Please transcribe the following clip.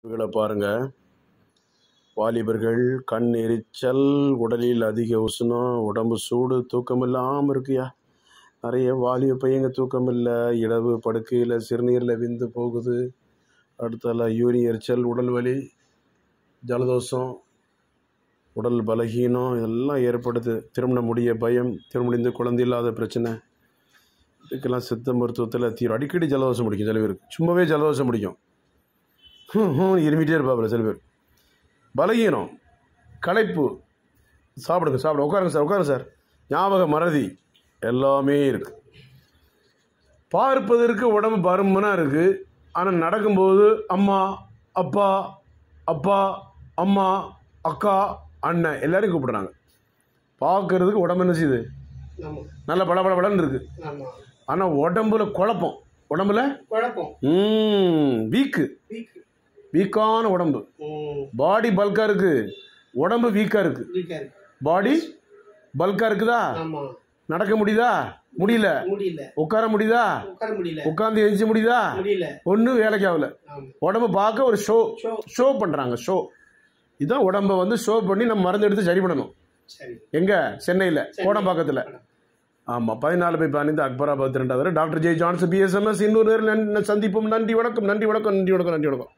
இவங்களை பாருங்க, வாலிபர்கள் கண் எரிச்சல், உடலில் அதிக உஷ்ணம், உடம்பு சூடு, தூக்கம் இல்லாமல் இருக்குயா. நிறைய வாலிப பையங்க தூக்கம் இல்லை, இரவு படுக்கையில் சிறுநீரில் விந்து போகுது. அடுத்தால யூரி எரிச்சல், உடல் வலி, ஜலதோஷம், உடல் பலகீனம் இதெல்லாம் ஏற்படுது. திருமணம் முடிய பயம், திருமணிந்து குழந்தை இல்லாத பிரச்சனை, இதுக்கெல்லாம் சித்த மருத்துவத்தில் தீரும். அடிக்கடி ஜலதோஷம் முடிக்கும் சில பேருக்கு, சும்மாவே ஜலதோஷம் முடிக்கும், இருமிட்டே இருப்பாப்புல சில பேர். பலகீனம், களைப்பு, சாப்பிடுங்க உட்காருங்க சார், ஞாபக மறதி எல்லாமே இருக்குது. பார்ப்பதற்கு உடம்பு பருமனாக இருக்குது, ஆனால் நடக்கும்போது அம்மா அப்பா அப்பா அம்மா அக்கா அண்ணன் எல்லாரையும் கூப்பிடுறாங்க. பார்க்கறதுக்கு உடம்பு என்ன செய்யுது, நல்ல பளபளன்னு இருக்குது, ஆனால் உடம்புல குழப்பம், வீக்கான உடம்பு. பாடி பல்கா இருக்கு, உடம்பு வீக்கா இருக்கு. பாடி பல்கா இருக்குதா, நடக்க முடியுதா, முடியல. உட்கார முடியுதா, உட்கார்ந்து எழுச்சி முடியுதா, ஒன்றும் வேலைக்கு ஆகல. உடம்பு பார்க்க ஒரு ஷோ பண்றாங்க. இதான் உடம்ப ஷோ பண்ணி நம்ம மருந்து எடுத்து சரி பண்ணணும். எங்க, சென்னையில் கோடம்பாக்கத்தில். ஆமா, 14/12 அக்பராபாத் 2வது டாக்டர் ஜே ஜான்சன் BSMS. இன்னொரு சந்திப்போம். நன்றி வணக்கம்.